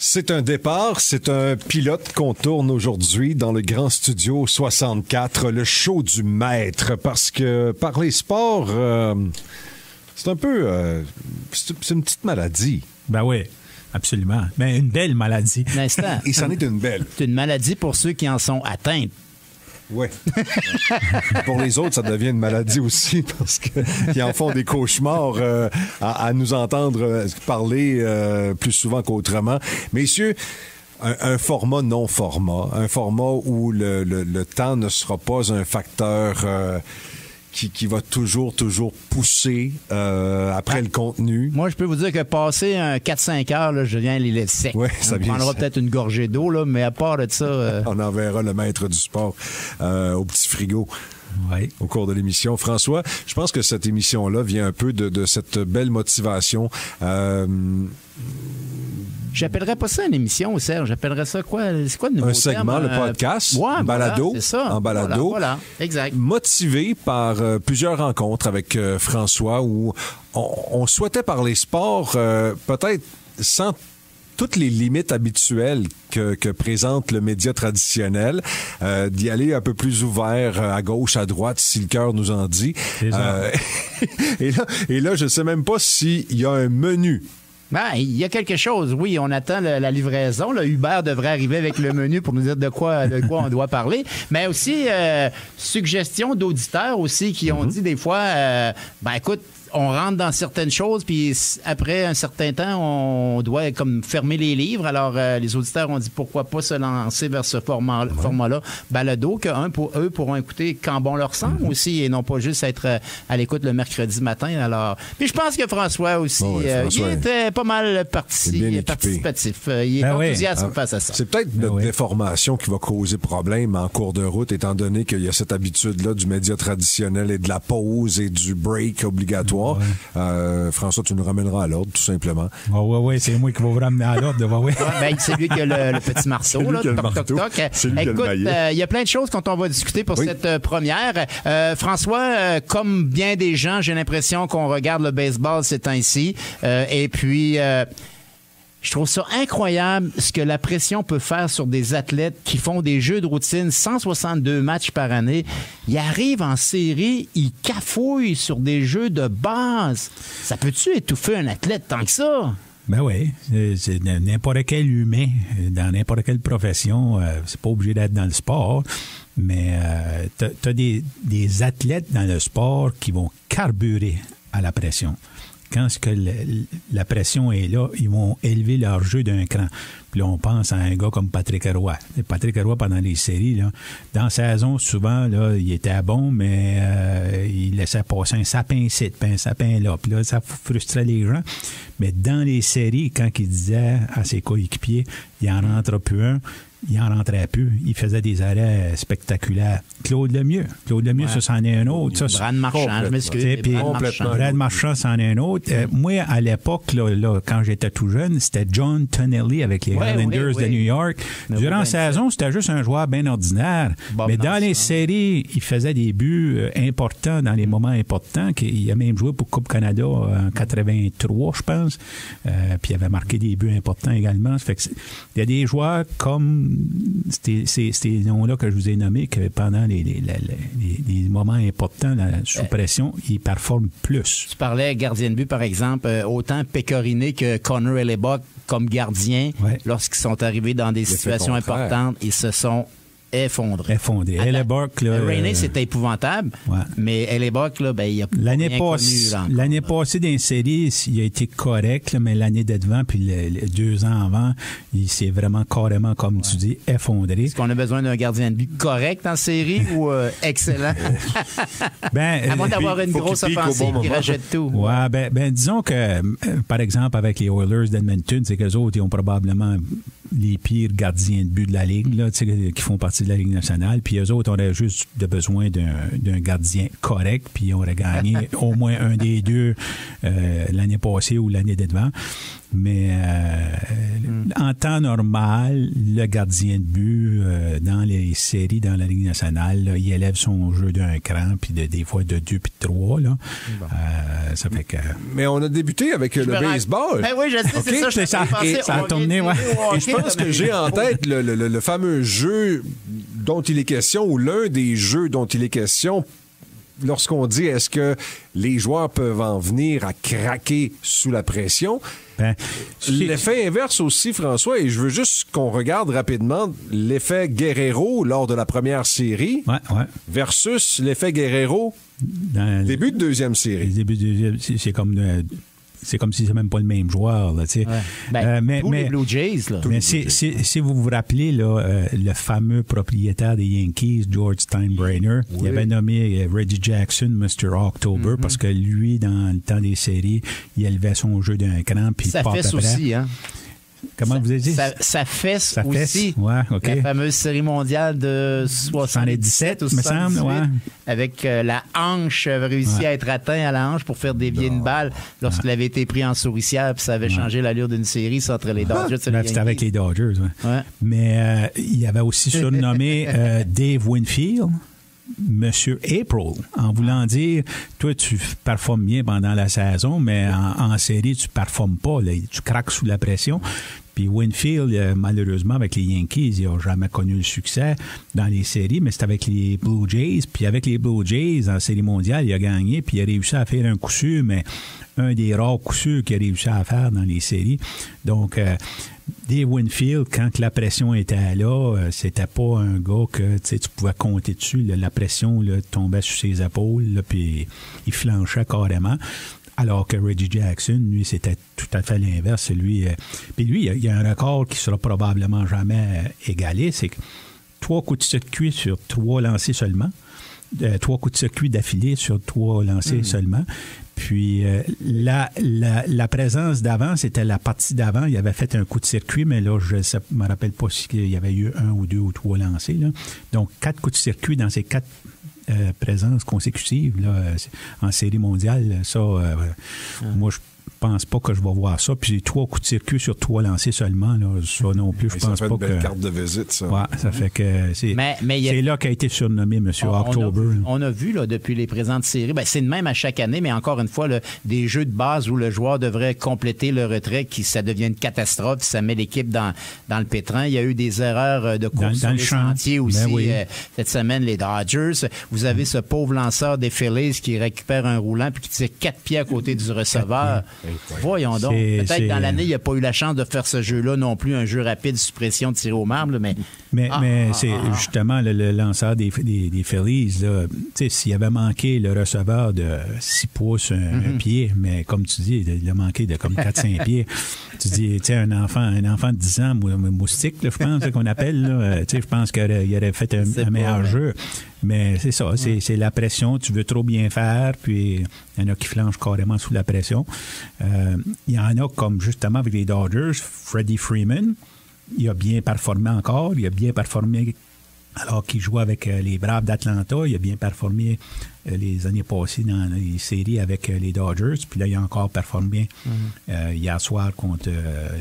C'est un départ, c'est un pilote qu'on tourne aujourd'hui dans le Grand Studio 64, le show du maître, parce que parler sport, c'est un peu... c'est une petite maladie. Ben oui, absolument. Mais une belle maladie. L'instant. Et c'en est une belle. C'est une maladie pour ceux qui en sont atteints. Oui. Pour les autres, ça devient une maladie aussi parce qu'ils en font des cauchemars à nous entendre parler plus souvent qu'autrement. Messieurs, un format non-format, un format où le temps ne sera pas un facteur qui va toujours pousser après le contenu. Moi, je peux vous dire que passer un 4-5 heures, là, je viens les laisser secs. Ouais, ça on prendra peut-être une gorgée d'eau, là, mais à part de ça... On enverra le maître du sport au petit frigo. Oui. Au cours de l'émission. François, je pense que cette émission-là vient un peu de cette belle motivation. J'appellerais pas ça une émission, Serge. J'appellerais ça quoi? C'est quoi le nouveau segment, terme? le podcast, ouais, balado, voilà, c'est ça. en balado. Voilà, exact. Motivé par plusieurs rencontres avec François où on souhaitait parler sport, peut-être sans toutes les limites habituelles que présente le média traditionnel, d'y aller un peu plus ouvert à gauche, à droite, si le cœur nous en dit. Et là, je sais même pas s'il y a un menu. Ben, il y a quelque chose. Oui, on attend la livraison. Là, Uber devrait arriver avec le menu pour nous dire de quoi on doit parler. Mais aussi, suggestions d'auditeurs aussi qui ont dit des fois, ben écoute, on rentre dans certaines choses, puis après un certain temps, on doit comme fermer les livres. Alors, les auditeurs ont dit pourquoi pas se lancer vers ce format-là, balado, eux pourront écouter quand bon leur semble aussi, et non pas juste être à l'écoute le mercredi matin. Alors, puis je pense que François aussi, François, il était pas mal participatif. Il est enthousiaste face à ça. C'est peut-être notre déformation qui va causer problème en cours de route, étant donné qu'il y a cette habitude-là du média traditionnel et de la pause et du break obligatoire. Ouais. François, tu nous ramèneras à l'ordre, tout simplement. Oui, c'est moi qui vais vous ramener à l'ordre. Ben, c'est lui qui a le petit marteau. C'est lui là, qui a le toc, marteau. Toc, toc. C'est lui Écoute, qui a le maillet. il y a plein de choses dont on va discuter pour cette première. François, comme bien des gens, j'ai l'impression qu'on regarde le baseball ces temps-ci. Et puis... je trouve ça incroyable ce que la pression peut faire sur des athlètes qui font des jeux de routine, 162 matchs par année. Ils arrivent en série, ils cafouillent sur des jeux de base. Ça peut-tu étouffer un athlète tant que ça? Ben oui, c'est n'importe quel humain, dans n'importe quelle profession, c'est pas obligé d'être dans le sport, mais t'as des athlètes dans le sport qui vont carburer à la pression. Quand la pression est là, ils vont élever leur jeu d'un cran. Puis là, on pense à un gars comme Patrick Roy. Patrick Roy, pendant les séries, là, dans la saison, souvent, là, il était bon, mais il laissait passer un sapin ici, puis un sapin là. Puis là, ça frustrait les gens. Mais dans les séries, quand il disait à ses coéquipiers, il n'en rentre plus un, il n'en rentrait plus. Il faisait des arrêts spectaculaires. Claude Lemieux, ça, c'en est un autre. Brad Marchand, je m'excuse. Brad Marchand, c'en est un autre. Moi, à l'époque, là, quand j'étais tout jeune, c'était John Tonelli avec les Islanders de New York. Durant la saison, c'était juste un joueur bien ordinaire. Mais dans les séries, il faisait des buts importants dans les moments importants. Il a même joué pour Coupe Canada en 83, je pense. Puis il avait marqué des buts importants également. Ça fait que il y a des joueurs comme ces noms-là que je vous ai nommés, que pendant les moments importants sous pression, ils performent plus. Tu parlais gardien de but, par exemple, autant Pécoriné que Connor Hellebuyck comme gardien, lorsqu'ils sont arrivés dans des situations importantes, ils se sont effondré. Hellebuyck, là... Rainey, c'était épouvantable, mais Hellebuyck, là, ben, il a l'année passée, dans les séries, il a été correct, là, mais l'année d'avant, puis les 2 ans avant, il s'est vraiment carrément, comme tu dis, effondré. Est-ce qu'on a besoin d'un gardien de but correct en série ou excellent? À moins d'avoir une grosse offensive qui rejette tout. Ouais, ben, disons que, par exemple, avec les Oilers d'Edmonton, c'est qu'eux autres, ils ont probablement les pires gardiens de but de la Ligue, là, qui font partie de la Ligue nationale, puis eux autres auraient juste besoin d'un gardien correct, puis ils auraient gagné au moins un des deux l'année passée ou l'année d'avant. Mais en temps normal, le gardien de but dans les séries, dans la Ligue nationale, là, il élève son jeu d'un cran, puis des fois de 2 puis de 3. Là. Bon. Ça fait que... Mais on a débuté avec le baseball. Ben oui, je sais, okay. c'est ça. Ça a tourné, ouais. Et je pense que j'ai en tête le fameux jeu dont il est question, ou l'un des jeux dont il est question, lorsqu'on dit est-ce que les joueurs peuvent en venir à craquer sous la pression. L'effet inverse aussi, François, et je veux juste qu'on regarde rapidement l'effet Guerrero lors de la première série versus l'effet Guerrero début de deuxième série. Début de deuxième, c'est comme si c'est même pas le même joueur. Là, les Blue Jays. Là. Mais si vous vous rappelez là, le fameux propriétaire des Yankees, George Steinbrenner, il avait nommé Reggie Jackson Mr. October parce que lui, dans le temps des séries, il élevait son jeu d'un cran. Puis ça fesse aussi, hein? Comment vous avez dit? Ça fesse aussi. Ouais, okay. La fameuse série mondiale de 77 ou 78, avec la hanche, réussi à être atteint à la hanche pour faire dévier une balle lorsqu'il avait été pris en souricière, puis ça avait changé l'allure d'une série, ça, entre les Dodgers et les Yankees. C'était avec les Dodgers, Mais il avait aussi surnommé Dave Winfield Monsieur April, en voulant dire, toi, tu performes bien pendant la saison, mais en série, tu performes pas. Là, tu craques sous la pression. Puis Winfield, malheureusement, avec les Yankees, il n'a jamais connu le succès dans les séries, mais c'est avec les Blue Jays. Puis avec les Blue Jays, en série mondiale, il a gagné, puis il a réussi à faire un coup sûr, mais un des rares coups sûrs qu'il a réussi à faire dans les séries. Donc, Dave Winfield, quand la pression était là, c'était pas un gars que tu pouvais compter dessus. Là, la pression là, tombait sur ses épaules, là, puis il flanchait carrément. Alors que Reggie Jackson, lui, c'était tout à fait l'inverse. Puis lui, il y a un record qui sera probablement jamais égalé. C'est que 3 coups de circuit sur 3 lancés seulement. 3 coups de circuit d'affilée sur 3 lancés seulement. Puis la présence d'avant, c'était la partie d'avant. Il avait fait un coup de circuit, mais là, je ne me rappelle pas s'il y avait eu 1 ou 2 ou 3 lancés. Là. Donc, 4 coups de circuit dans ces 4 présences consécutives là, en série mondiale. Ça, moi, je pense pas que je vais voir ça. Puis 3 coups de circuit sur 3 lancés seulement. Là, ça non plus, je pense pas que... Ça fait une belle carte de visite, ça. Ouais, ça fait que... C'est là qu'a été surnommé M. October. On a vu, là, depuis les présentes séries, c'est de même à chaque année, mais encore une fois, là, des jeux de base où le joueur devrait compléter le retrait, ça devient une catastrophe, ça met l'équipe dans le pétrin. Il y a eu des erreurs de course sur les sentiers aussi. Cette semaine, les Dodgers. Vous avez ce pauvre lanceur des Phillies qui récupère un roulant puis qui tire 4 pieds à côté du receveur. Voyons donc. Peut-être dans l'année, il n'a pas eu la chance de faire ce jeu-là non plus, un jeu rapide, suppression, tiré au marbre, mais c'est justement le lanceur des Phillies, là, s'il avait manqué le receveur de 6 pouces, un pied, mais comme tu dis, il a manqué de comme 4-5 pieds. Tu dis, un enfant de 10 ans, moustique, là, je pense qu'on appelle, là, je pense qu'il aurait fait un meilleur jeu. Mais c'est ça, c'est la pression, tu veux trop bien faire, puis il y en a qui flanchent carrément sous la pression. Il y en a comme justement avec les Dodgers, Freddie Freeman, il a bien performé encore, il a bien performé alors qu'il jouait avec les Braves d'Atlanta, il a bien performé les années passées dans les séries avec les Dodgers, puis là, il a encore performé hier soir contre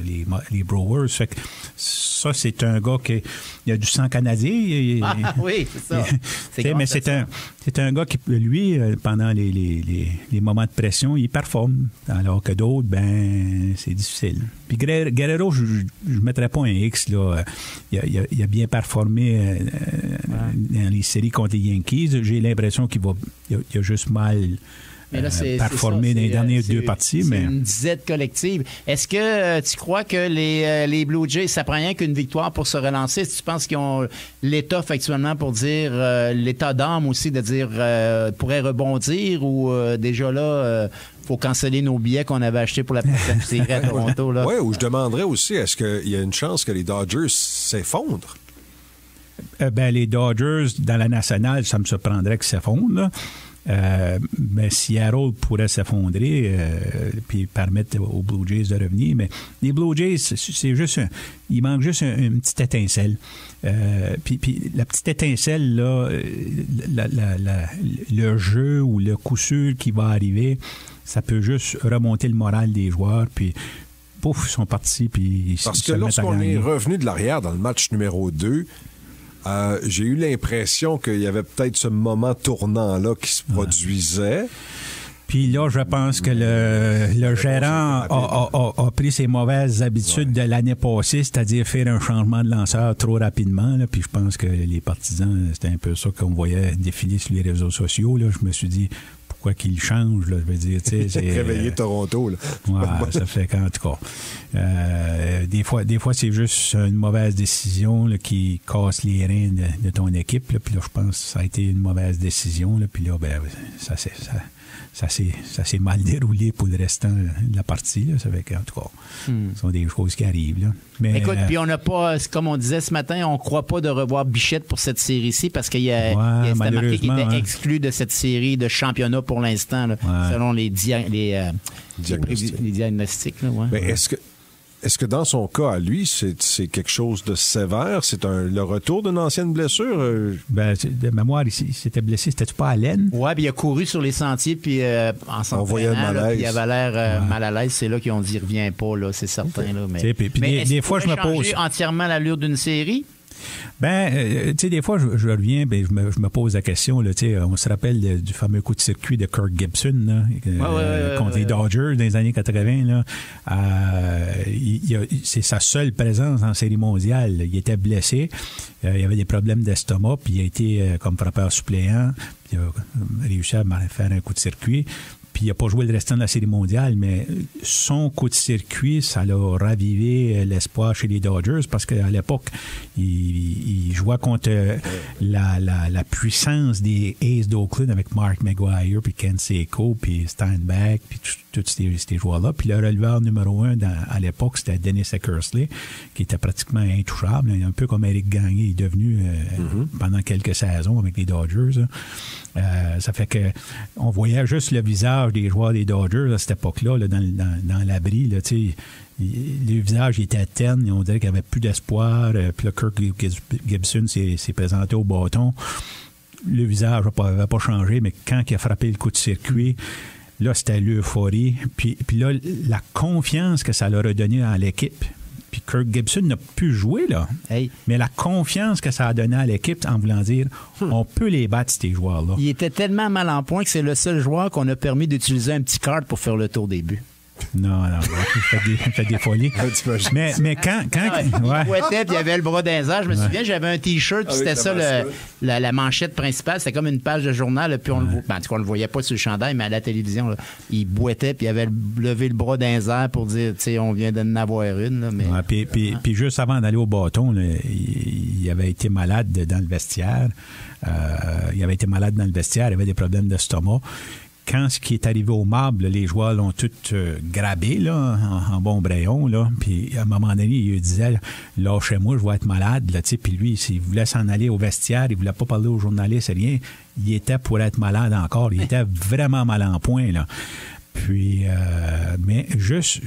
les Brewers. Fait que ça, c'est un gars qui a du sang canadien. Oui, c'est ça. Mais c'est un gars qui, lui, pendant les moments de pression, il performe, alors que d'autres, c'est difficile. Puis Guerrero, je ne mettrais pas un X, là. Il a bien performé dans les séries contre les Yankees. J'ai l'impression qu'il a juste mal performé dans les dernières 2 parties. C'est une disette collective. Est-ce que tu crois que les Blue Jays, ça prend rien qu'une victoire pour se relancer? Est-ce que tu penses qu'ils ont l'étoffe actuellement pour dire, l'état d'âme aussi, de dire pourrait rebondir ou déjà là... faut canceller nos billets qu'on avait achetés pour la prochaine série à Toronto. Oui, ou je demanderais aussi, est-ce qu'il y a une chance que les Dodgers s'effondrent? Les Dodgers, dans la nationale, ça me surprendrait qu'ils s'effondrent. Mais Seattle pourrait s'effondrer puis permettre aux Blue Jays de revenir. Mais les Blue Jays, c'est juste il manque juste une petite étincelle. Puis la petite étincelle, là, le jeu ou le coup sûr qui va arriver, ça peut juste remonter le moral des joueurs. Puis pouf, ils sont partis. Puis parce que lorsqu'on est revenu de l'arrière dans le match numéro 2, j'ai eu l'impression qu'il y avait peut-être ce moment tournant-là qui se produisait. Puis là, je pense que le gérant a pris ses mauvaises habitudes de l'année passée, c'est-à-dire faire un changement de lanceur trop rapidement. Là. Puis je pense que les partisans, c'était un peu ça qu'on voyait défiler sur les réseaux sociaux. Là. Je me suis dit, pourquoi qu'il change? Là, je veux dire, tu sais, c'est réveiller Toronto. Là. Ouais, ça fait qu'en tout cas, des fois, c'est juste une mauvaise décision là, qui casse les reins de ton équipe. Là. Puis là, je pense que ça a été une mauvaise décision. Là. Puis là, ben, ça s'est mal déroulé pour le restant de la partie. Là. Ça fait qu'en tout cas, ce sont des choses qui arrivent. Là. Mais, écoute, puis on n'a pas, comme on disait ce matin, on ne croit pas de revoir Bichette pour cette série-ci parce qu'il y a c'était marqué qu'il était exclu de cette série de championnat pour l'instant, là, selon les diagnostics. Là, mais est-ce que dans son cas, à lui, c'est quelque chose de sévère? C'est le retour d'une ancienne blessure? De mémoire, il s'était blessé. C'était-tu pas à l'aine? Oui, puis il a couru sur les sentiers, puis en s'entraînant, il avait l'air mal à l'aise. C'est là qu'ils ont dit, il revient pas, là, c'est certain. Là, mais des fois, je me pose entièrement l'allure d'une série? Tu sais, des fois, je reviens, je me pose la question, là, tu sais, on se rappelle du fameux coup de circuit de Kirk Gibson, là, contre les Dodgers dans les années 80, là. C'est sa seule présence en série mondiale. Il était blessé, il avait des problèmes d'estomac, puis il a été comme frappeur suppléant, puis il a réussi à faire un coup de circuit. Puis il n'a pas joué le restant de la Série mondiale, mais son coup de circuit, ça l'a ravivé l'espoir chez les Dodgers parce qu'à l'époque, il jouait contre la puissance des A's d'Oakland avec Mark McGwire, puis Ken Seiko, puis Steinbeck, puis tous ces joueurs-là. Puis le releveur numéro 1 à l'époque, c'était Dennis Eckersley, qui était pratiquement intouchable, un peu comme Eric Gagné est devenu pendant quelques saisons avec les Dodgers. Ça fait que on voyait juste le visage des joueurs des Dodgers à cette époque-là, là, dans l'abri. Là, le visage était terne, et on dirait qu'il n'y avait plus d'espoir. Puis là, Kirk Gibson s'est présenté au bâton. Le visage n'avait pas changé, mais quand il a frappé le coup de circuit, là, c'était l'euphorie. Puis là, la confiance que ça leur a donnée à l'équipe. Puis Kirk Gibson n'a pu jouer, là. Hey. Mais la confiance que ça a donné à l'équipe en voulant dire on peut les battre, ces joueurs-là. Il était tellement mal en point que c'est le seul joueur qu'on a permis d'utiliser un petit card pour faire le tour des buts. Non, il fait des folies. mais quand il boitait, puis il avait le bras dans les airs. Je me souviens, j'avais un T-shirt, puis c'était ça, la manchette principale. C'était comme une page de journal, puis on le voyait pas sur le chandail, mais à la télévision, là, il boitait, puis il avait levé le bras dans les airs pour dire, tu sais, on vient d'en avoir une. Là, mais... puis juste avant d'aller au bâton, là, il avait été malade dans le vestiaire. Il avait avait des problèmes d'estomac. Quand ce qui est arrivé au marbre, les joueurs l'ont tout grabé là, en bon braillon. Là. Puis à un moment donné, il disait « Lâchez-moi, je vais être malade. » Puis lui, s'il voulait s'en aller au vestiaire, il ne voulait pas parler aux journalistes, rien. Il était pour être malade encore. Il était vraiment mal en point. Là. Puis, mais juste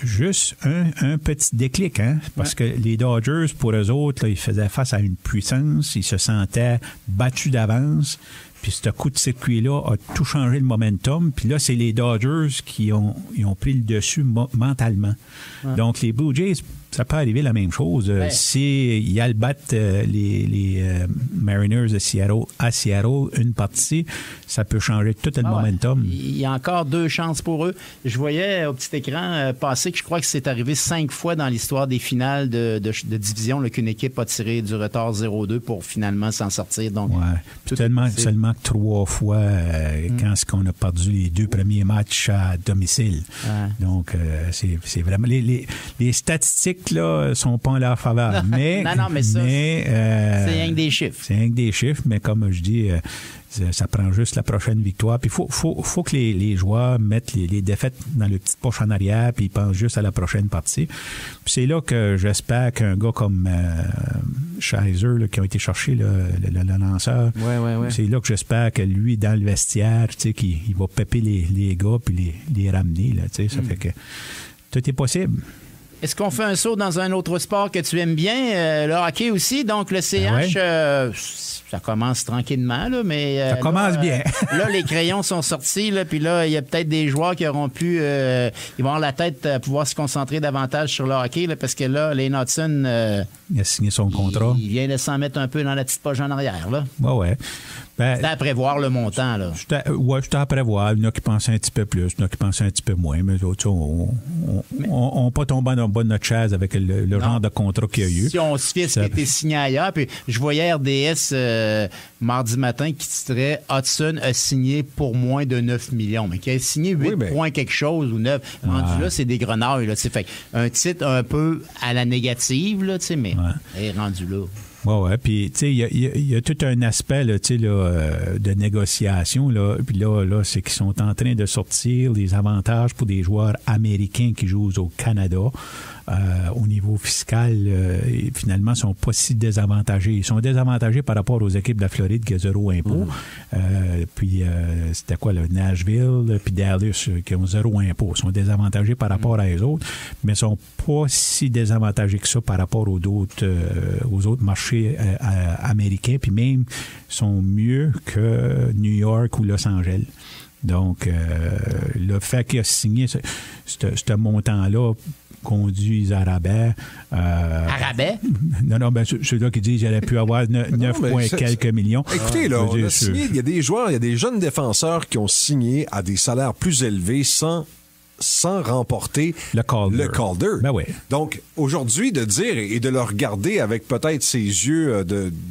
un petit déclic, hein? Parce que les Dodgers, pour eux autres, là, ils faisaient face à une puissance. Ils se sentaient battus d'avance. Puis ce coup de circuit-là a tout changé le momentum. Puis là, c'est les Dodgers qui ont pris le dessus mentalement. Ouais. Donc, les Blue Jays, ça peut arriver la même chose. Ouais. Si ils battent les Mariners de Seattle à Seattle, une partie, ça peut changer tout le momentum. Il y a encore 2 chances pour eux. Je voyais au petit écran passer que je crois que c'est arrivé 5 fois dans l'histoire des finales de division là, qu'une équipe a tiré du retard 0-2 pour finalement s'en sortir. Donc, seulement 3 fois quand on a perdu les 2 premiers matchs à domicile. Ouais. Donc, c'est vraiment... Les statistiques là sont pas en leur faveur. Mais, non, mais ça, c'est rien que des chiffres. C'est rien que des chiffres, mais comme je dis... ça prend juste la prochaine victoire. Puis il faut que les joueurs mettent les défaites dans le petit poche en arrière, puis ils pensent juste à la prochaine partie. Puis c'est là que j'espère qu'un gars comme Scherzer, là, qui a été cherché le lanceur, c'est là que j'espère que lui, dans le vestiaire, tu sais, qu'il va pepper les gars puis les ramener. Là, tu sais, ça fait que tout est possible. Est-ce qu'on fait un saut dans un autre sport que tu aimes bien, le hockey aussi? Donc, le CH, ça commence tranquillement, là, mais... ça commence bien. Là, les crayons sont sortis, là, puis là, il y a peut-être des joueurs qui auront pu... ils vont avoir la tête à pouvoir se concentrer davantage sur le hockey, là, parce que là, Lane Hudson... il a signé son contrat. Il vient de s'en mettre un peu dans la petite poche en arrière, là. Ouais. C'était à prévoir le montant, là. C'était à prévoir. Il y en a qui pensaient un petit peu plus, il y en a qui pensaient un petit peu moins, mais d'autres, on pas tombé en bas de notre chaise avec le genre de contrat qu'il y a eu. Si on se fie à ce qui a été signé ailleurs, puis je voyais RDS mardi matin qui titrait Hudson a signé pour moins de 9 millions, mais qui a signé 8 points quelque chose ou 9. Rendu là, c'est des grenouilles, là. Fait un titre un peu à la négative, là, mais rendu là. Ouais. Puis, tu sais, il y a tout un aspect, là, tu sais, de négociation, là. Puis là, c'est qu'ils sont en train de sortir les avantages pour des joueurs américains qui jouent au Canada. Au niveau fiscal, finalement, ils ne sont pas si désavantagés. Ils sont désavantagés par rapport aux équipes de la Floride qui ont 0 impôt. Puis, c'était quoi, le Nashville, puis Dallas, qui ont 0 impôt. Ils sont désavantagés par rapport à eux autres, mais ils ne sont pas si désavantagés que ça par rapport aux autres marchés américains, puis même sont mieux que New York ou Los Angeles. Donc, le fait qu'il a signé ce montant-là conduit à rabais. Rabais? Non, ceux-là qui disent qu'il aurait pu avoir 9 points quelques millions. Écoutez, là, on a signé, il y a des joueurs, il y a des jeunes défenseurs qui ont signé à des salaires plus élevés sans remporter le Calder. Ben oui. Donc, aujourd'hui, de dire et de le regarder avec peut-être ses yeux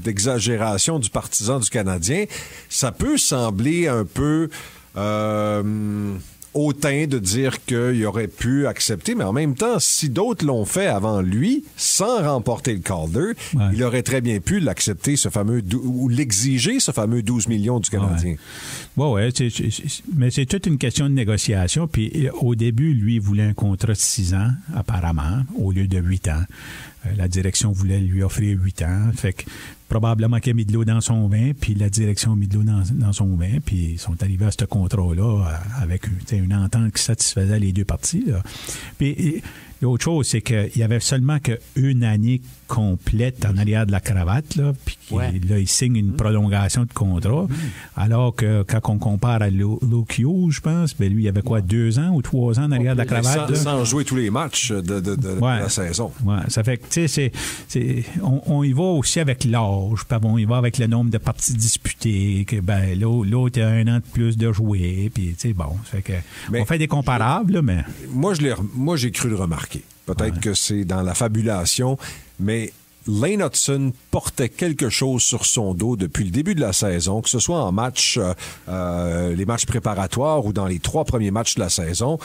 d'exagération du partisan du Canadien, ça peut sembler un peu hautain de dire qu'il aurait pu accepter, mais en même temps, si d'autres l'ont fait avant lui, sans remporter le Calder, il aurait très bien pu l'accepter, ou l'exiger, ce fameux 12 millions du Canadien. Ouais, mais c'est toute une question de négociation. Puis au début, lui, il voulait un contrat de 6 ans, apparemment, au lieu de 8 ans. La direction voulait lui offrir 8 ans. Fait que probablement qu'il a mis de l'eau dans son vin, puis la direction a mis de l'eau dans son vin, puis ils sont arrivés à ce contrat-là avec une entente qui satisfaisait les deux parties, là. Puis l'autre chose, c'est qu'il y avait seulement qu'une année complète en arrière de la cravate, là, puis là, il signe une prolongation de contrat, alors que quand on compare à Luke Hughes, je pense, ben lui, il y avait 2 ans ou 3 ans en arrière de la cravate? Sans jouer tous les matchs de la saison. Ouais, ça fait que, tu sais, on y va aussi avec l'âge, puis on y va avec le nombre de parties disputées, que ben l'autre a 1 an de plus de jouer, puis tu sais, bon, ça fait que on fait des comparables, là, mais... Moi, j'ai cru le remarquer. Peut-être que c'est dans la fabulation, mais Lane Hudson portait quelque chose sur son dos depuis le début de la saison, que ce soit en match, les matchs préparatoires ou dans les 3 premiers matchs de la saison.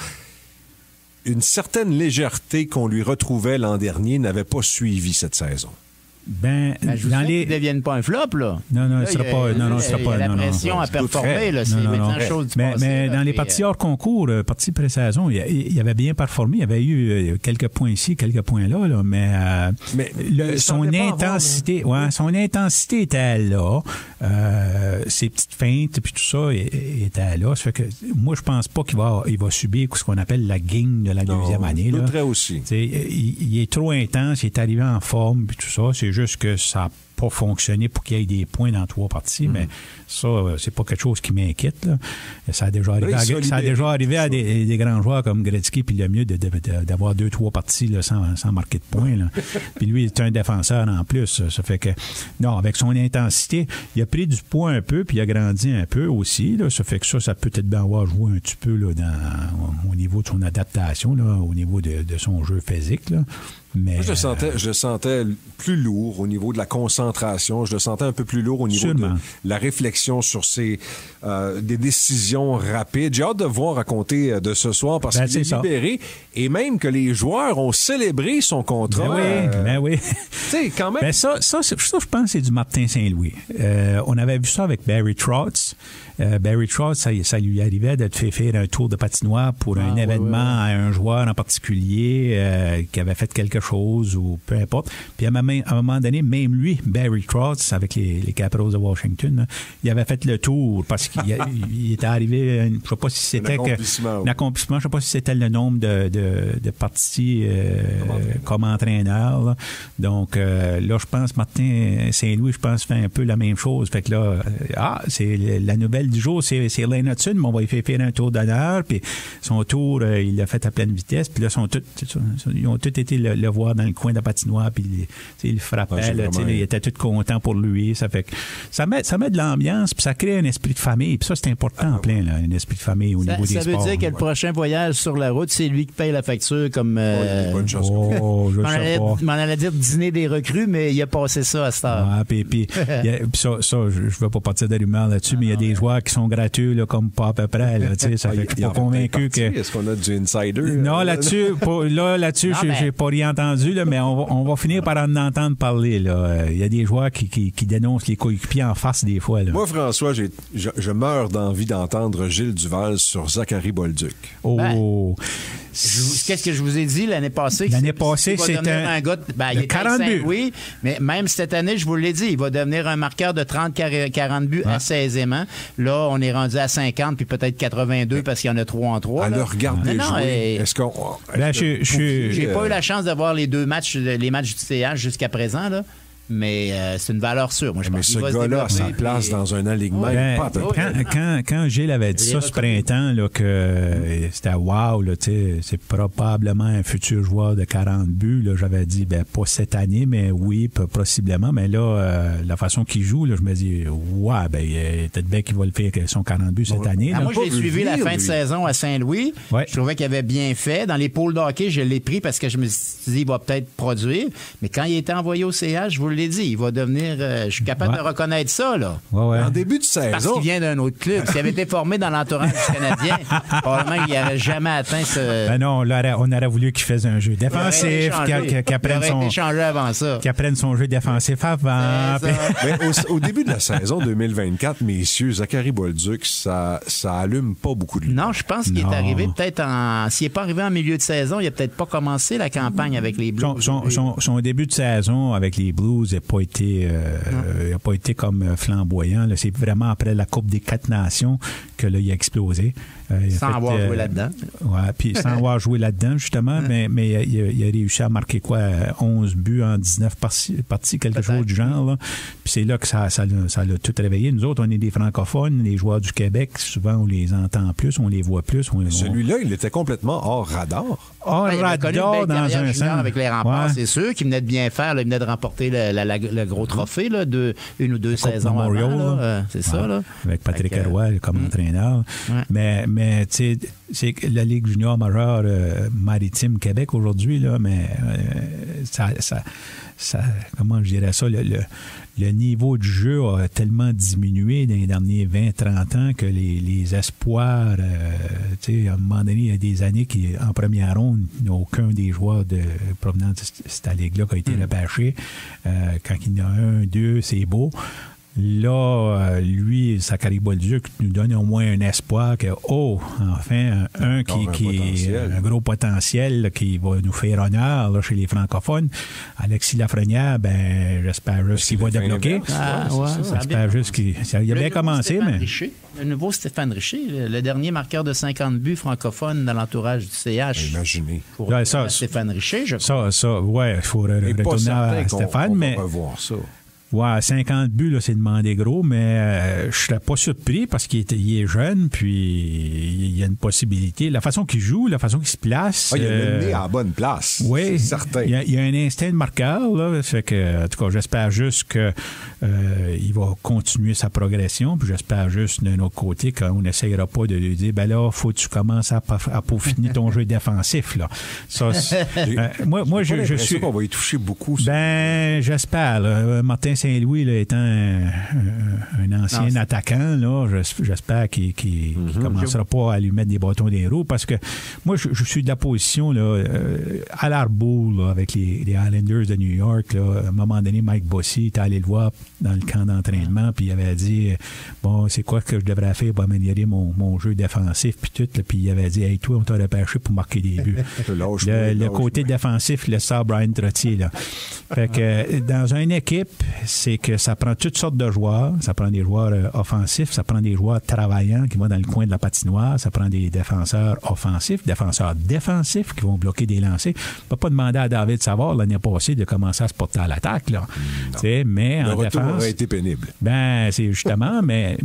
Une certaine légèreté qu'on lui retrouvait l'an dernier n'avait pas suivi cette saison. Je dans les... ne deviennent pas un flop, là. Non, il ne sera pas. Non, sera pas. La pression à performer, là, c'est une chose du passé. Mais dans les parties hors concours, parties pré-saison, il avait bien performé. Il y avait eu quelques points ici, quelques points là, mais son intensité, son intensité était là. Ses petites feintes, puis tout ça était là. Ça fait que moi, je pense pas qu'il va subir ce qu'on appelle la guigne de la deuxième année. Je voudrais aussi. Il est trop intense, il est arrivé en forme, puis tout ça. C'est juste que ça n'a pas fonctionné pour qu'il y ait des points dans 3 parties, mais ça, c'est pas quelque chose qui m'inquiète, là. Ça a déjà arrivé à des grands joueurs comme Gretzky, puis le mieux d'avoir 2-3 parties là, sans marquer de points, là. Puis lui, il est un défenseur en plus. Ça fait que, non, avec son intensité, il a pris du poids un peu, puis il a grandi un peu aussi, là. Ça fait que ça peut être bien avoir joué un petit peu là, au niveau de son adaptation, là, au niveau de son jeu physique, là. Mais, je le sentais plus lourd au niveau de la concentration. Je le sentais un peu plus lourd au niveau de la réflexion sur des décisions rapides. J'ai hâte de voir raconter de ce soir parce qu'il est libéré et même que les joueurs ont célébré son contrat. Ben oui. Tu sais, quand même. Ça, je pense, c'est du Martin Saint-Louis. On avait vu ça avec Barry Trotz. Barry Trotz, ça lui arrivait de faire un tour de patinoire pour un événement à un joueur en particulier qui avait fait quelque chose ou peu importe. Puis à un moment donné, même lui, Barry Trotz avec les Capitals de Washington, là, il avait fait le tour parce qu'il il était arrivé, je ne sais pas si c'était l'accomplissement, je ne sais pas si c'était le nombre de parties comme entraîneur. Là. Donc là, je pense Martin Saint-Louis, je pense, fait un peu la même chose. Fait que là, c'est la nouvelle du jour, c'est Lane Hudson, mais on va lui faire un tour d'honneur, puis son tour, il l'a fait à pleine vitesse, puis là, ils ont tous été le voir dans le coin de la patinoire, puis il frappait, il était tout content pour lui. Ça fait que ça met de l'ambiance, puis ça crée un esprit de famille, puis ça, c'est important en plein, là, un esprit de famille au niveau des sports. Ça veut dire que le prochain voyage sur la route, c'est lui qui paye la facture comme... bonne chose. Je m'en allais dire dîner des recrues, mais il a passé ça à cette heure. Puis ça, je ne veux pas partir de rumeurs là-dessus, mais il y a des joueurs qui sont gratuits, là, comme pas à peu près. Là, ça fait que je suis pas convaincu que... Est-ce qu'on a du insider? Non, là-dessus, je n'ai pas rien entendu, là, mais on va finir par en entendre parler. Il y a des joueurs qui dénoncent les coéquipiers en face des fois. Là. Moi, François, je meurs d'envie d'entendre Gilles Duval sur Zachary Bolduc. Qu'est-ce que je vous ai dit l'année passée? L'année passée, c'était un gars... il est 40 buts. Oui, mais même cette année, je vous l'ai dit, il va devenir un marqueur de 30-40 buts assez aisément. Là, on est rendu à 50 puis peut-être 82 parce qu'il y en a 3 en 3. Alors, regardez jouer. Est-ce qu'on... J'ai pas eu la chance de voir les matchs du CH jusqu'à présent, là. Mais c'est une valeur sûre. Moi, je pense ce gars-là a sa place dans un alignement. Quand Gilles avait dit ça ce printemps, là, que c'était wow, là, c'est probablement un futur joueur de 40 buts, là, j'avais dit, pas cette année, mais oui, possiblement. Mais là, la façon qu'il joue, là, je me dis, peut-être bien qu'il va le faire son 40 buts cette année. Moi, j'ai suivi la fin de saison à Saint-Louis. Je trouvais qu'il avait bien fait. Dans les pôles de hockey, je l'ai pris parce que je me suis dit, il va peut-être produire. Mais quand il était envoyé au CH, je vous l'ai dit, il va devenir... je suis capable de reconnaître ça, là. En début de saison... Parce qu'il vient d'un autre club. S'il avait été formé dans l'entourage du Canadien, probablement qu'il n'aurait jamais atteint ce... Ben non, on aurait voulu qu'il fasse un jeu défensif, qu'il apprenne son jeu défensif avant. Mais au début de la saison 2024, messieurs, Zachary Bolduc, ça allume pas beaucoup de lumière. Non, je pense qu'il est arrivé peut-être s'il n'est pas arrivé en milieu de saison, il n'a peut-être pas commencé la campagne avec les Blues. Son début de saison avec les Blues n'a pas été comme flamboyant. Là. C'est vraiment après la Coupe des 4 Nations que là, il a explosé. Sans avoir joué là-dedans. Oui, puis sans avoir joué là-dedans, justement, mais il a réussi à marquer 11 buts en 19 parties, quelque chose du genre. Là. Puis c'est là que ça l'a tout réveillé. Nous autres, on est des francophones, les joueurs du Québec, souvent on les entend plus, on les voit plus. Celui-là, il était complètement hors radar. Hors radar dans un sens. Avec les remparts, c'est sûr qu'il venait de bien faire. Là, il venait de remporter le gros trophée, là, une ou deux saisons avant. C'est ça, là. Avec Patrick Roy comme entraîneur. Ouais. Mais tu sais, c'est la Ligue junior majeure maritime Québec aujourd'hui, là, mais ça, comment je dirais ça, le niveau du jeu a tellement diminué dans les derniers 20-30 ans que les espoirs, tu sais, à un moment donné, il y a des années en première ronde, il n'y a aucun des joueurs de provenant de cette ligue-là qui a été repêché. Quand il y en a 1, 2, c'est beau. Là, lui, Zachary Bolduc nous donne au moins un espoir que, enfin, un gros potentiel là, qui va nous faire honneur là, chez les francophones. Alexis Lafrenière, j'espère juste qu'il va débloquer. J'espère juste qu'il a bien commencé. Mais... Le nouveau Stéphane Richer, le dernier marqueur de 50 buts francophone dans l'entourage du CH. Imaginez. Stéphane Richer, je crois. Il faut retourner à Stéphane, mais... On va revoir ça. Ouais, 50 buts, là, c'est demandé gros, mais je serais pas surpris parce qu'il est jeune, puis il y a une possibilité. La façon qu'il joue, la façon qu'il se place... il a le nez à la bonne place, oui, c'est certain. Il y a un instinct de marqueur, là, fait que, en tout cas, j'espère juste que il va continuer sa progression, puis j'espère juste, d'un autre côté, qu'on n'essayera pas de lui dire, là, faut que tu commences à peaufiner ton jeu défensif, là. Ça, moi, je suis... qu'on va y toucher beaucoup. J'espère, là. Martin Saint-Louis, là, étant un ancien attaquant, là, j'espère qu'il ne commencera pas à lui mettre des bâtons des roues parce que moi, je suis de la position là, à l'Arbour avec les Islanders de New York. Là, à un moment donné, Mike Bossy était allé le voir dans le camp d'entraînement puis il avait dit c'est quoi que je devrais faire pour améliorer mon jeu défensif puis tout. Puis il avait dit hey, toi, on t'a repêché pour marquer des buts. Le côté défensif, le sort Brian Trottier. Là. Fait que dans une équipe, c'est que ça prend toutes sortes de joueurs. Ça prend des joueurs offensifs, ça prend des joueurs travaillants qui vont dans le coin de la patinoire, ça prend des défenseurs offensifs, défenseurs défensifs qui vont bloquer des lancers. On ne peut pas demander à David Savard l'année passée de commencer à se porter à l'attaque. Là. Mais le en retour défense, aurait été pénible. Ben, c'est justement, mais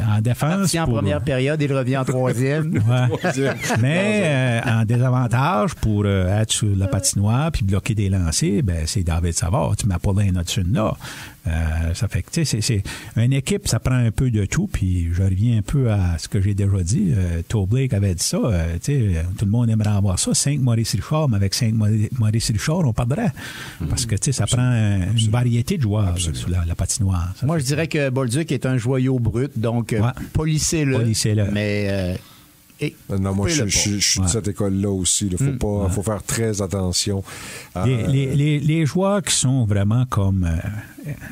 en défense... Si en première période, il revient en troisième. Ouais. Mais en désavantage pour être sur la patinoire puis bloquer des lancers, ben c'est David Savard. Tu mets pas Lane Hudson là. Ça fait que, tu sais, c'est une équipe, ça prend un peu de tout. Puis je reviens un peu à ce que j'ai déjà dit. Toe Blake avait dit ça. Tu sais, tout le monde aimerait avoir ça. 5 Maurice Richard, mais avec 5 Maurice Richard, on perdrait. Parce que, tu sais, ça prend une variété de joueurs là, sur la patinoire. Moi, je dirais que Bolduc est un joyau brut, donc polissez-le. Polissez-le. Mais... non, moi, je suis de cette école-là aussi. Il faut faire très attention. Les joueurs qui sont vraiment comme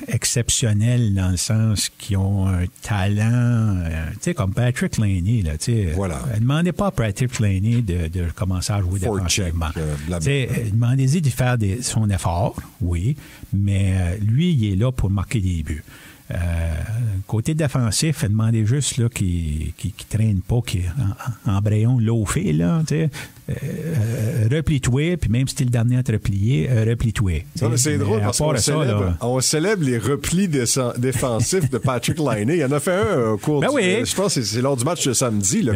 exceptionnels dans le sens qui ont un talent, tu sais, comme Patrick Laney. Là, voilà. Demandez pas à Patrick Laney de commencer à jouer défensivement. Demandez-y de faire son effort, oui, mais lui, il est là pour marquer des buts. Côté défensif, demandez juste là, qu'il traîne pas, qu'il embrayon low-fait, là, replie-toi, puis même si t'es le dernier à te replier, replie-toi. C'est drôle parce qu'on célèbre les replis défensifs de Patrick Laine. Il en a fait un au cours je pense que c'est lors du match de samedi. Là,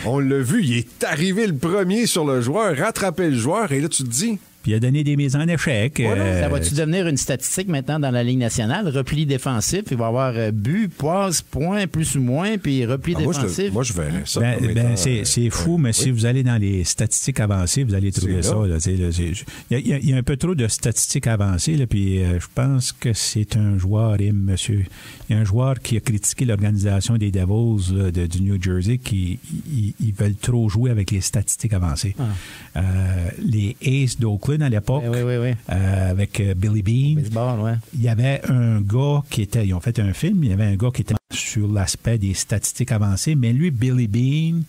on l'a vu, il est arrivé le premier sur le joueur, rattrapé le joueur, et là, tu te dis... Puis il a donné des mises en échec. Ça va-tu devenir une statistique maintenant dans la Ligue nationale? Repli défensif, il va y avoir but, passe, point, plus ou moins, puis repli défensif. Moi, je verrais ça. C'est fou, mais si vous allez dans les statistiques avancées, vous allez trouver ça. Il y a un peu trop de statistiques avancées, là, puis je pense que c'est un joueur, monsieur. Il y a un joueur qui a critiqué l'organisation des Devils du New Jersey qui ils veulent trop jouer avec les statistiques avancées. Les Aces d'Oakland à l'époque, avec Billy Beane. Baseball, il y avait un gars ils ont fait un film, il y avait un gars qui était sur l'aspect des statistiques avancées, mais lui, Billy Beane,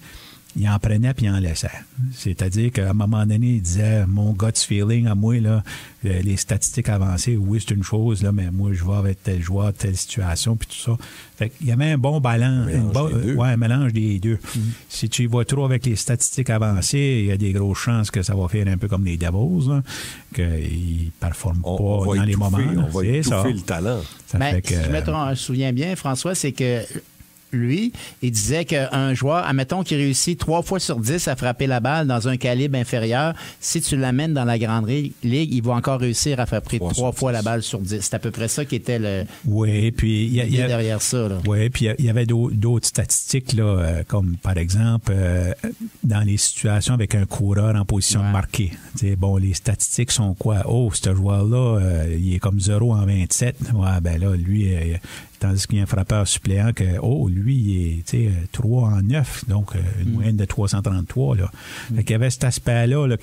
il en prenait puis il en laissait. C'est-à-dire qu'à un moment donné, il disait, mon gut feeling à moi, là, les statistiques avancées, oui, c'est une chose, là, mais moi, je vais avec tel joueur, telle situation, puis tout ça. Fait qu'il y avait un bon ballon, un mélange des deux. Si tu y vas trop avec les statistiques avancées, il y a des grosses chances que ça va faire un peu comme les Devils, qu'ils ne performent pas dans les moments. On va étouffer le talent. Mais si je me souviens bien, François, c'est que lui, il disait qu'un joueur, admettons qu'il réussit 3 fois sur 10 à frapper la balle dans un calibre inférieur, si tu l'amènes dans la grande ligue, il va encore réussir à frapper 3 fois la balle sur 10. C'est à peu près ça qui était l'idée derrière ça. Oui, puis il y avait d'autres statistiques, là, comme par exemple dans les situations avec un coureur en position de marquer. Les statistiques sont quoi? Oh, ce joueur-là, il est comme 0 en 27. Ouais, ben là, lui... tandis qu'il y a un frappeur suppléant lui, il est 3 en 9, donc une moyenne de 333. Là. Fait qu'il y avait cet aspect-là là,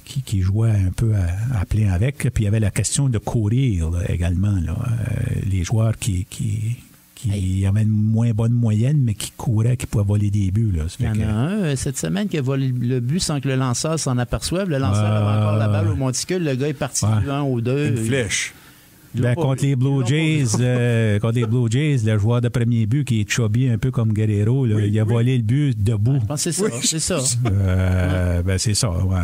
qui jouait un peu à plein avec. Puis il y avait la question de courir là, également. Là. Les joueurs qui avaient une moins bonne moyenne, mais qui couraient, qui pouvaient voler des buts. Là. Il y en a un cette semaine qui a volé le but sans que le lanceur s'en aperçoive. Le lanceur avait encore la balle au monticule. Le gars est parti du 1 au 2. Une flèche. Contre les Blue Jays, le joueur de premier but qui est chubby un peu comme Guerrero, là, il a volé le but debout. Je pense que c'est ça. C'est ça, ouais.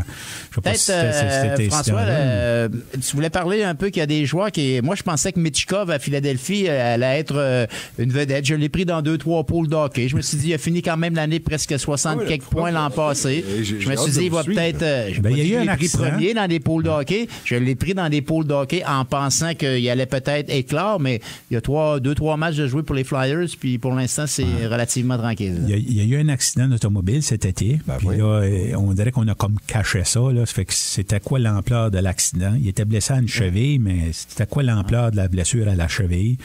Peut-être, François, tu voulais parler un peu qu'il y a des joueurs qui... Moi, je pensais que Michkov à Philadelphie allait être une vedette. Je l'ai pris dans 2-3 pôles d'hockey. Je me suis dit, il a fini quand même l'année presque 60 quelques points l'an passé. Je me suis dit, il va peut-être... je l'ai pris premier dans des pôles d'hockey. Je l'ai pris dans des pôles d'hockey en pensant qu'il allait peut-être éclore, mais il y a 2-3 matchs de jouer pour les Flyers, puis pour l'instant, c'est relativement tranquille. Il y a eu un accident d'automobile cet été, puis là, on dirait qu'on a comme caché ça. Là. Ça fait que c'était quoi l'ampleur de l'accident? Il était blessé à une cheville, mais c'était quoi l'ampleur de la blessure à la cheville?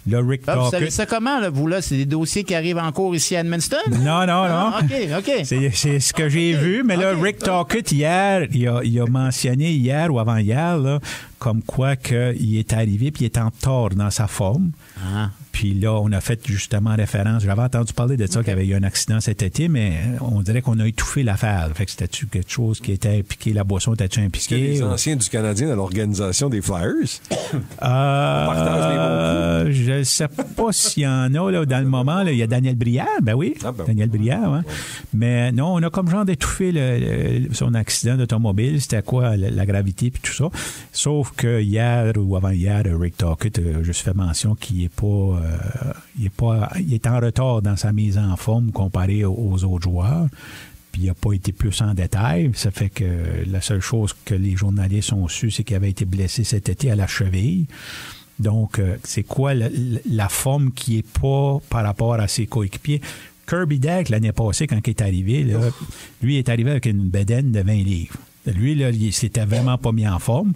Là, Rick Tocchet... Vous savez ça comment, là, vous, là? C'est des dossiers qui arrivent en cours ici à Edmundston? Non. OK. C'est ce que j'ai vu, mais là, Rick Tocchet, hier, il a mentionné hier ou avant-hier, là, comme quoi qu'il est arrivé puis il est en tort dans sa forme. Puis là, on a fait justement référence. J'avais entendu parler de ça, qu'il y avait eu un accident cet été, mais on dirait qu'on a étouffé l'affaire. Fait que c'était-tu quelque chose qui était impliqué? La boisson était-tu impliquée? Est-ce qu'il y a des anciens du Canadien dans l'organisation des Flyers? Je ne sais pas s'il y en a là, dans le moment. Là, il y a Daniel Brière. Ben oui, Daniel Brière. Ouais. Mais non, on a comme genre d'étouffer son accident d'automobile. C'était quoi, la gravité puis tout ça. Sauf que hier ou avant-hier, Rick Tocchet a juste fait mention qu'il n'est pas... il est en retard dans sa mise en forme comparé aux autres joueurs. Puis il n'a pas été plus en détail. Ça fait que la seule chose que les journalistes ont su, c'est qu'il avait été blessé cet été à la cheville. Donc, c'est quoi la forme qui n'est pas par rapport à ses coéquipiers? Kirby Dach, l'année passée, quand il est arrivé, là, lui est arrivé avec une bedaine de 20 livres. Lui, là, il s'était vraiment pas mis en forme.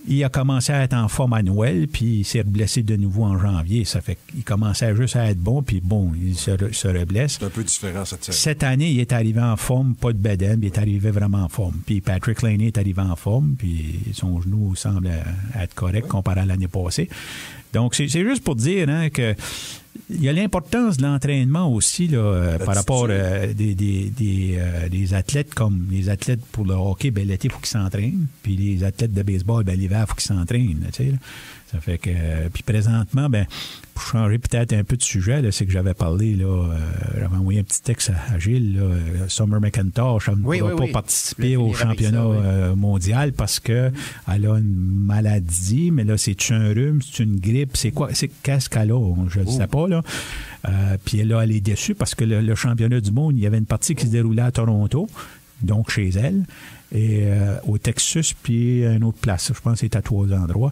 Il a commencé à être en forme à Noël, puis il s'est blessé de nouveau en janvier. Ça fait qu'il commençait juste à être bon, puis bon, il se reblesse. C'est un peu différent cette série. Cette année, il est arrivé en forme, pas de bedaine, puis il est arrivé vraiment en forme. Puis Patrick Laney est arrivé en forme, puis son genou semble être correct comparé à l'année passée. Donc, c'est juste pour dire que il y a l'importance de l'entraînement aussi là, par rapport à des athlètes comme les athlètes pour le hockey, ben, l'été, il faut qu'ils s'entraînent. Puis les athlètes de baseball, ben, l'hiver, il faut qu'ils s'entraînent. Tu sais, là. Ça fait que. Puis présentement, ben, pour changer peut-être un peu de sujet, là, c'est que j'avais parlé, là, j'avais envoyé un petit texte à Gilles, là, Summer McIntosh, elle ne pourra pas participer au championnat mondial parce qu'elle a une maladie, mais là, c'est-tu un rhume, c'est une grippe, c'est quoi? Qu'est-ce qu'elle a? Je ne sais pas, là. Puis là, elle est déçue parce que le championnat du monde, il y avait une partie qui se déroulait à Toronto, donc chez elle, et au Texas, puis à une autre place. Je pense que c'est à 3 endroits.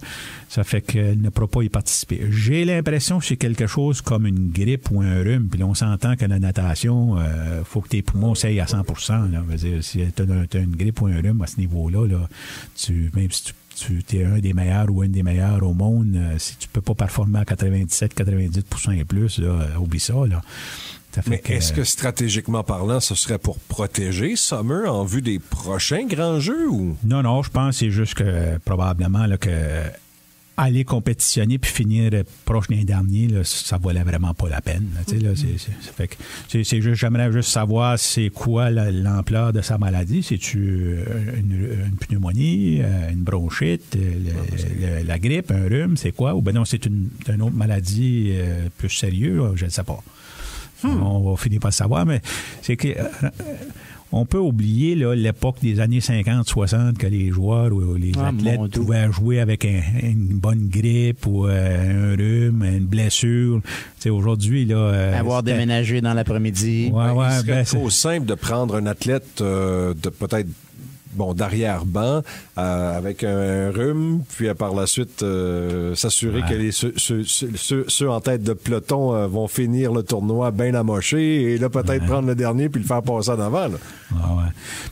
Ça fait qu'elle ne pourra pas y participer. J'ai l'impression que c'est quelque chose comme une grippe ou un rhume. Puis là, on s'entend que la natation, faut que tes poumons s'aillent à 100%. Là. Dire, si tu as une grippe ou un rhume à ce niveau-là, là, même si tu es un des meilleurs ou une des meilleures au monde, si tu ne peux pas performer à 97-90% et plus, là, oublie ça. Là. Mais est-ce que stratégiquement parlant, ce serait pour protéger Summer en vue des prochains grands jeux? Ou? Non, je pense que c'est juste que probablement là, que aller compétitionner puis finir proche d'un dernier, là, ça valait vraiment pas la peine. Là, là, ça fait que c'est juste, j'aimerais juste savoir c'est quoi l'ampleur de sa maladie. C'est-tu une pneumonie, une bronchite, la grippe, un rhume, c'est quoi? Ou bien non, c'est une autre maladie plus sérieuse, je ne sais pas. On va finir par le savoir, mais c'est que on peut oublier là, l'époque des années 50-60 que les joueurs ou les athlètes pouvaient jouer avec une bonne grippe ou un rhume, une blessure. T'sais, aujourd'hui, là... avoir déménagé dans l'après-midi. Il serait trop simple de prendre un athlète de peut-être d'arrière-banc avec un rhume, puis par la suite s'assurer que ceux en tête de peloton vont finir le tournoi bien amoché et là peut-être prendre le dernier puis le faire passer en avant. Là.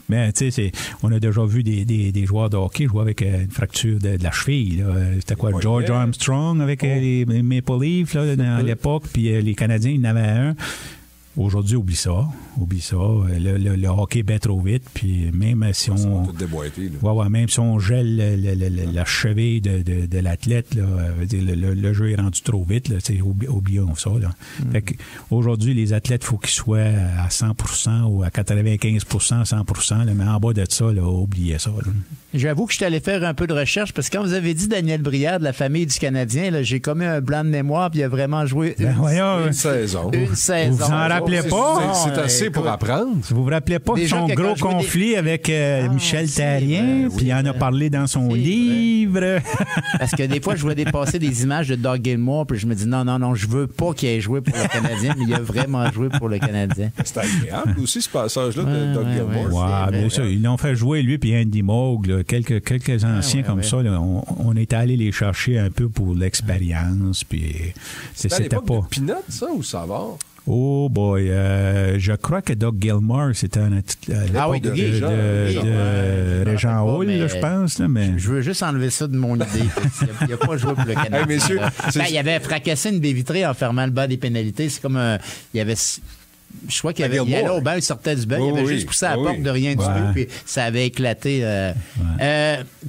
Mais tu sais, on a déjà vu des joueurs de hockey jouer avec une fracture de la cheville. Là. C'était quoi, George Armstrong avec les Maple Leafs là, à l'époque, puis les Canadiens, il y en avait un. Aujourd'hui, oublie ça. Le hockey bat trop vite, puis même si on... même si on gèle la cheville de l'athlète, là, le jeu est rendu trop vite, là, oublions ça. Là. Fait qu'aujourd'hui, les athlètes, il faut qu'ils soient à 100% ou à 95%, 100%, là, mais en bas de ça, là, oubliez ça. Là. J'avoue que je suis allé faire un peu de recherche, parce que quand vous avez dit Daniel Brière de la famille du Canadien, là, j'ai commis un blanc de mémoire, puis il a vraiment joué une saison. Une saison. Vous en rappelez pas? C'est assez pour apprendre. Vous vous rappelez pas de son gros conflit avec Michel Therrien, puis il en a parlé dans son livre. Parce que des fois, je vois dépasser des images de Doug Gilmour, puis je me dis non, je veux pas qu'il ait joué pour le Canadien, mais il a vraiment joué pour le Canadien. C'est agréable aussi, ce passage-là de Doug Gilmour. Bien sûr. Ils l'ont fait jouer, lui, puis Andy Moog, là, quelques anciens comme ça. Là, on est allé les chercher un peu pour l'expérience, puis c'était pas... de Pinot, ça, ou Savard? Oh boy, je crois que Doug Gilmour, c'était un de Régent Hall, je pense. Là, mais... Je veux juste enlever ça de mon idée. Il n'a pas joué pour le Canada. Hey, messieurs, il avait fracassé une baie vitrée en fermant le bas des pénalités. C'est comme il y avait je crois qu'il y allait au banc, il sortait du banc, il avait juste poussé à la porte de rien du tout, puis ça avait éclaté.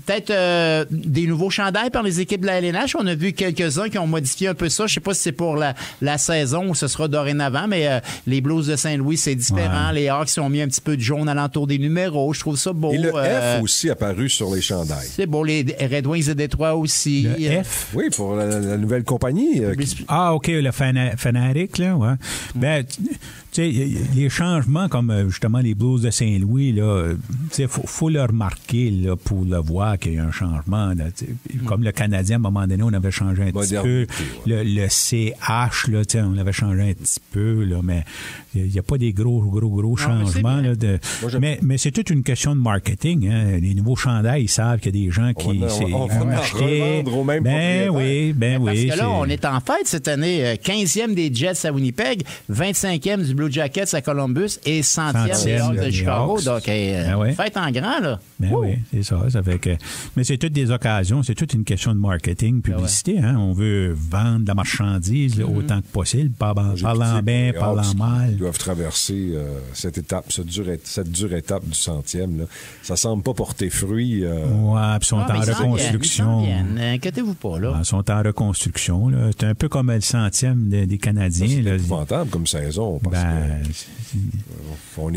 Peut-être des nouveaux chandails par les équipes de la LNH. On a vu quelques-uns qui ont modifié un peu ça. Je sais pas si c'est pour la saison ou ce sera dorénavant, mais les Blues de Saint-Louis, c'est différent. Les Hawks ont mis un petit peu de jaune alentour des numéros. Je trouve ça beau. Et le F aussi apparu sur les chandails. C'est beau. Les Red Wings de Détroit aussi. Le F? Oui, pour la nouvelle compagnie. OK, le Fanatic, là, ouais. Ben, tu sais, les changements comme justement les Blues de Saint-Louis, là, tu sais, faut le remarquer là, pour le voir qu'il y a un changement. Là, comme le Canadien, à un moment donné, on avait changé un petit peu. Le CH, là, on l'avait changé un petit peu, là, mais il n'y a pas des gros changements. Là, mais c'est toute une question de marketing. Hein. Les nouveaux chandails, ils savent qu'il y a des gens qui vont acheter. Parce que là, on est en fête cette année. 15e des Jets à Winnipeg, 25e du Blue Jackets à Columbus et 100e des Hawks de Chicago. Donc, fête en grand, là. Oui, c'est ça. Ça fait que... Mais c'est toutes des occasions, c'est toute une question de marketing, publicité. Hein. On veut vendre de la marchandise autant que possible, parlant bien, parlant mal. Ils doivent traverser cette étape, cette dure étape du 100e. Là. Ça semble pas porter fruit. Oui, puis ils sont en reconstruction. Inquiétez-vous pas, là. Ils sont en reconstruction. Là. C'est un peu comme le 100e des Canadiens. C'est épouvantable comme saison.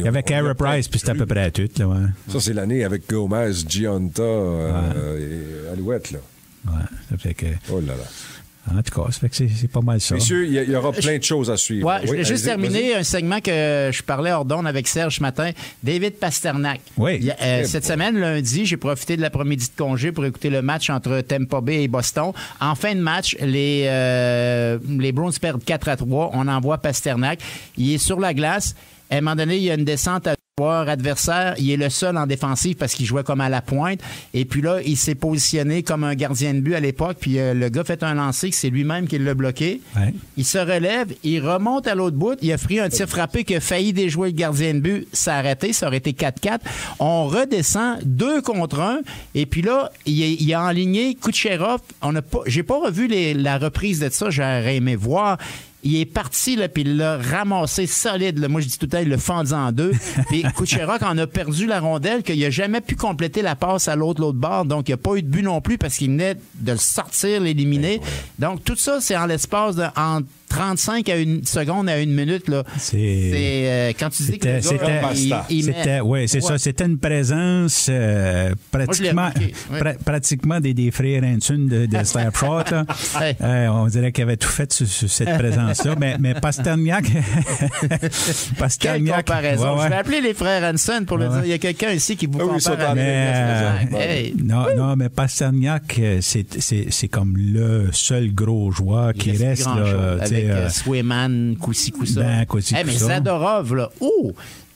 Avec Carey Price, puis c'est à peu près tout. Là, ouais. Ça, c'est l'année avec Gomez, Gionta et Alouette. Là. Ouais, ça fait que... Oh là là. En tout cas, ça fait que c'est pas mal ça. Messieurs, il y aura plein de choses à suivre. Ouais, je voulais juste terminer un segment que je parlais hors d'onde avec Serge ce matin. David Pasternak. Oui. Cette semaine, lundi, j'ai profité de l'après-midi de congé pour écouter le match entre Tampa Bay et Boston. En fin de match, les Bruins perdent 4-3. On envoie Pasternak. Il est sur la glace. À un moment donné, il y a une descente à joueur adversaire. Il est le seul en défensive parce qu'il jouait comme à la pointe. Et puis là, il s'est positionné comme un gardien de but à l'époque. Puis le gars fait un lancer que c'est lui-même qui l'a bloqué. Ouais. Il se relève, il remonte à l'autre bout. Il a pris un tir frappé qui a failli déjouer le gardien de but. Ça a arrêté. Ça aurait été 4-4. On redescend 2 contre 1. Et puis là, il a enligné Kucherov. J'ai pas revu la reprise de ça. J'aurais aimé voir. Il est parti, là, puis il l'a ramassé solide. Là. Moi, je dis tout le temps, il l'a fendu en 2. Puis Kucherov en a perdu la rondelle, qu'il n'a jamais pu compléter la passe à l'autre bord. Donc, il n'y a pas eu de but non plus parce qu'il venait de le sortir, l'éliminer. Donc, tout ça, c'est en l'espace de... En 35 à une seconde à 1 minute, là. C'est quand tu dis que le gars, ça. C'était une présence pratiquement des frères Hanson de Slapshot. On dirait qu'il avait tout fait sur cette présence-là. Mais Pasternak... Quelle comparaison. Je vais appeler les frères Hanson pour le dire. Il y a quelqu'un ici qui vous compare Non, mais Pasternak, c'est comme le seul gros joueur qui reste là. Avec Swayman, Koussa. Mais Zadorov, là,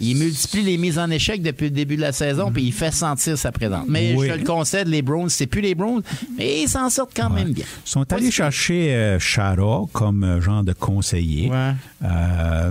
il multiplie les mises en échec depuis le début de la saison, puis il fait sentir sa présence. Mais je le concède, les Browns, c'est plus les Browns, mais ils s'en sortent quand même bien. Ils sont allés chercher Chara comme genre de conseiller.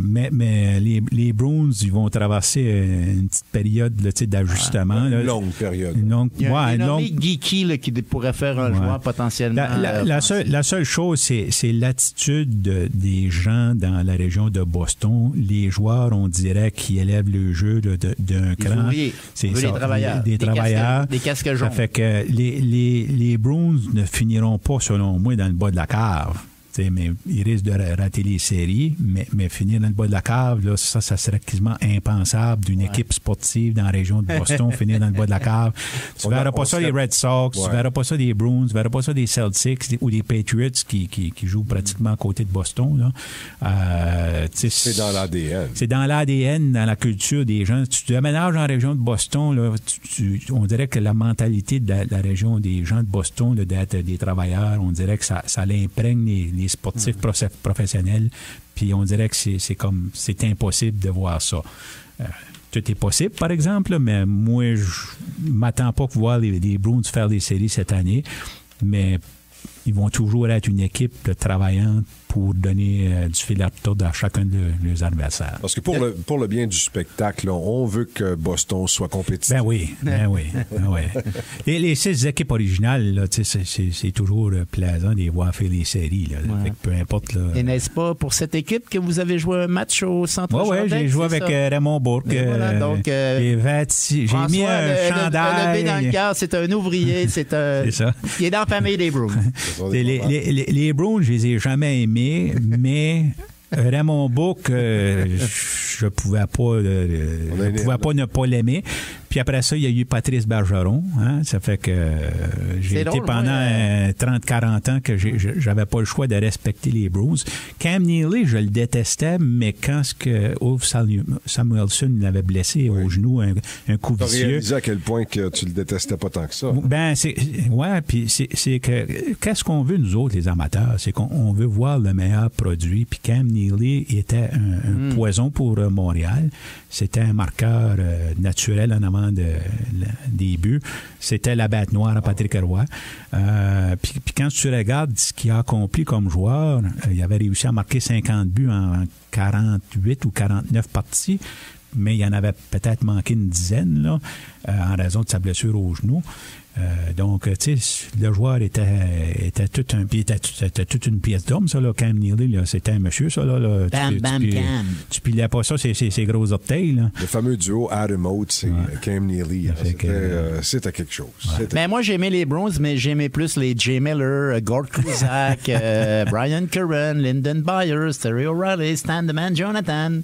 Mais les Browns, ils vont traverser une petite période d'ajustement. Une longue période. Il y a un nommé Geeky là, qui pourrait faire un joueur potentiellement. La seule chose, c'est l'attitude des gens dans la région de Boston. Les joueurs, on dirait, qui élèvent le jeu d'un cran. C'est ça, des travailleurs. Des casques jaunes. Ça fait que les Bruins ne finiront pas, selon moi, dans le bas de la cave. Mais ils risquent de rater les séries, mais finir dans le bas de la cave, là, ça serait quasiment impensable d'une équipe sportive dans la région de Boston, finir dans le bas de la cave. Tu ne verras pas ça des Red Sox, tu ne verras pas ça des Bruins, tu ne verras pas ça des Celtics ou des Patriots qui jouent pratiquement à côté de Boston. Là. C'est dans l'ADN. C'est dans l'ADN, dans la culture des gens. Tu te déménages en région de Boston, là, on dirait que la mentalité de la région des gens de Boston, là, d'être des travailleurs, on dirait que ça l'imprègne les sportifs professionnels, puis on dirait que c'est impossible de voir ça. Tout est possible, par exemple, mais moi, je m'attends pas pour voir les Bruins faire des séries cette année, mais ils vont toujours être une équipe travaillante pour donner du fil à retordre à chacun de leurs adversaires. Parce que pour le bien du spectacle, là, on veut que Boston soit compétitif. Ben oui. Les 6 équipes originales, là, c'est toujours plaisant de les voir faire les séries. Là. Fait que peu importe. Là, et n'est-ce pas pour cette équipe que vous avez joué un match au Centre Jardin? Oui, j'ai joué avec Raymond Bourque. Voilà, donc, j'ai mis un chandail. Le dans le cœur, c'est un ouvrier. C'est ça. Il est dans la famille des Bruins. Les Bruins, je les ai jamais aimés. Mais Raymond Bourque, je pouvais pas ne pas l'aimer. Puis après ça, il y a eu Patrice Bergeron. Hein? Ça fait que j'ai été pendant 30-40 ans que j'avais pas le choix de respecter les Bruins. Cam Neely, je le détestais, mais quand Ulf Samuelsson l'avait blessé au genou, un coup vicieux. Tu as réalisé à quel point que tu le détestais pas tant que ça. Ben, puis c'est que qu'est-ce qu'on veut, nous autres, les amateurs? C'est qu'on veut voir le meilleur produit. Puis Cam Neely était un poison pour Montréal. C'était un marqueur naturel en avant des buts. C'était la bête noire à Patrick Roy. Puis quand tu regardes ce qu'il a accompli comme joueur, il avait réussi à marquer 50 buts en 48 ou 49 parties, mais il en avait peut-être manqué une dizaine là, en raison de sa blessure au genou. Donc, tu sais, le joueur était toute une pièce d'homme, ça, là, Cam Neely, là, c'était un monsieur, ça, là. Cam. Tu pilais pas ça, c'est gros orteils, là. Le fameux duo Adam Oates et Cam Neely, c'était quelque chose. Ouais. Mais moi, j'aimais les Browns, mais j'aimais plus les Jay Miller, Gord Kruzak, Brian Curran, Lyndon Byers, Terry O'Reilly, Stan the Man Jonathan.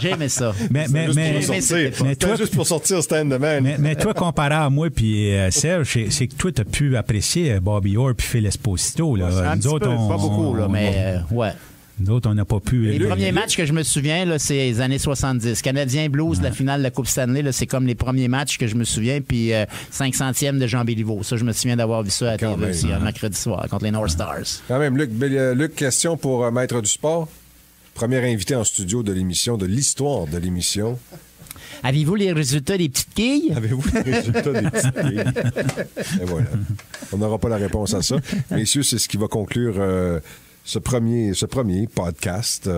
J'aimais ça. Mais toi, juste pour sortir Stan the Man. Mais toi, comparé à moi, puis Serge, c'est que toi, tu as pu apprécier Bobby Orr puis Phil Esposito. Là. Un petit peu, pas beaucoup, là, mais ouais. Nous autres, on n'a pas pu... Les premiers matchs que je me souviens, là, c'est les années 70. Canadien Blues, la finale de la Coupe Stanley, là, c'est comme les premiers matchs que je me souviens, puis 500e de Jean Béliveau. Ça, je me souviens d'avoir vu ça à la TV aussi, un mercredi soir, contre les North Stars. Quand même, Luc, question pour Maître du sport. Premier invité en studio de l'émission, de l'histoire de l'émission. Avez-vous les résultats des petites quilles? Avez-vous les résultats des petites quilles? Et voilà. On n'aura pas la réponse à ça. Messieurs, c'est ce qui va conclure ce premier podcast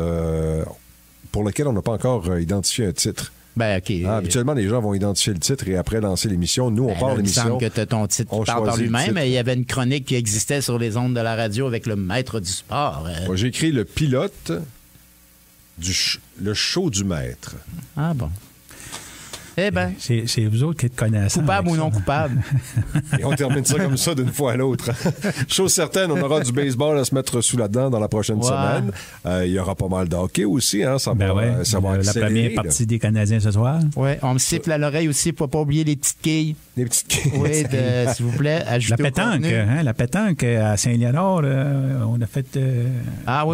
pour lequel on n'a pas encore identifié un titre. Ben, OK. Habituellement, les gens vont identifier le titre et après lancer l'émission. Nous, on part l'émission. Il me semble que ton titre parle par lui-même. Il y avait une chronique qui existait sur les ondes de la radio avec le maître du sport. Moi, j'ai écrit le pilote le show du maître. Ah bon. Eh bien. C'est vous autres qui êtes connaissants. Coupable ou non coupable. Et on termine ça comme ça d'une fois à l'autre. Chose certaine, on aura du baseball à se mettre sous la dent dans la prochaine semaine. Il y aura pas mal de hockey aussi. Hein, ça va la première partie des Canadiens ce soir. Oui, on me siffle à l'oreille aussi pour ne pas oublier les petites quilles. Les petites quilles. Oui, s'il vous plaît, ajoutez la pétanque à Saint-Léonard, on a fait un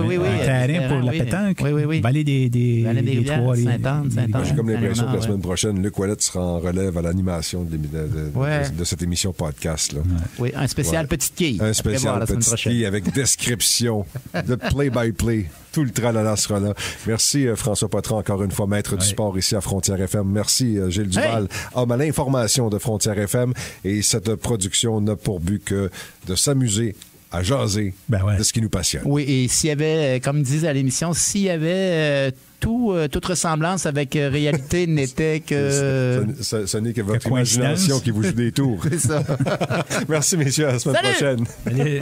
terrain pour la pétanque. Oui. Vallée des Rivières, Sainte-Anne. J'ai comme l'impression que la semaine prochaine, Luc Ouellet sera en relève à l'animation de cette émission podcast. Là. Oui, un spécial petite quille. Un spécial petite quille avec description de play-by-play. Tout le tralala sera là. Merci François Poitras, encore une fois, maître du sport ici à Frontières FM. Merci Gilles Duval, homme à l'information de Frontières FM. Et cette production n'a pour but que de s'amuser à jaser de ce qui nous passionne. Oui, et s'il y avait, comme disait à l'émission, s'il y avait toute ressemblance avec réalité n'était que... Ce n'est que votre imagination qui vous joue des tours. C'est ça. Merci, messieurs. À la semaine prochaine. Salut.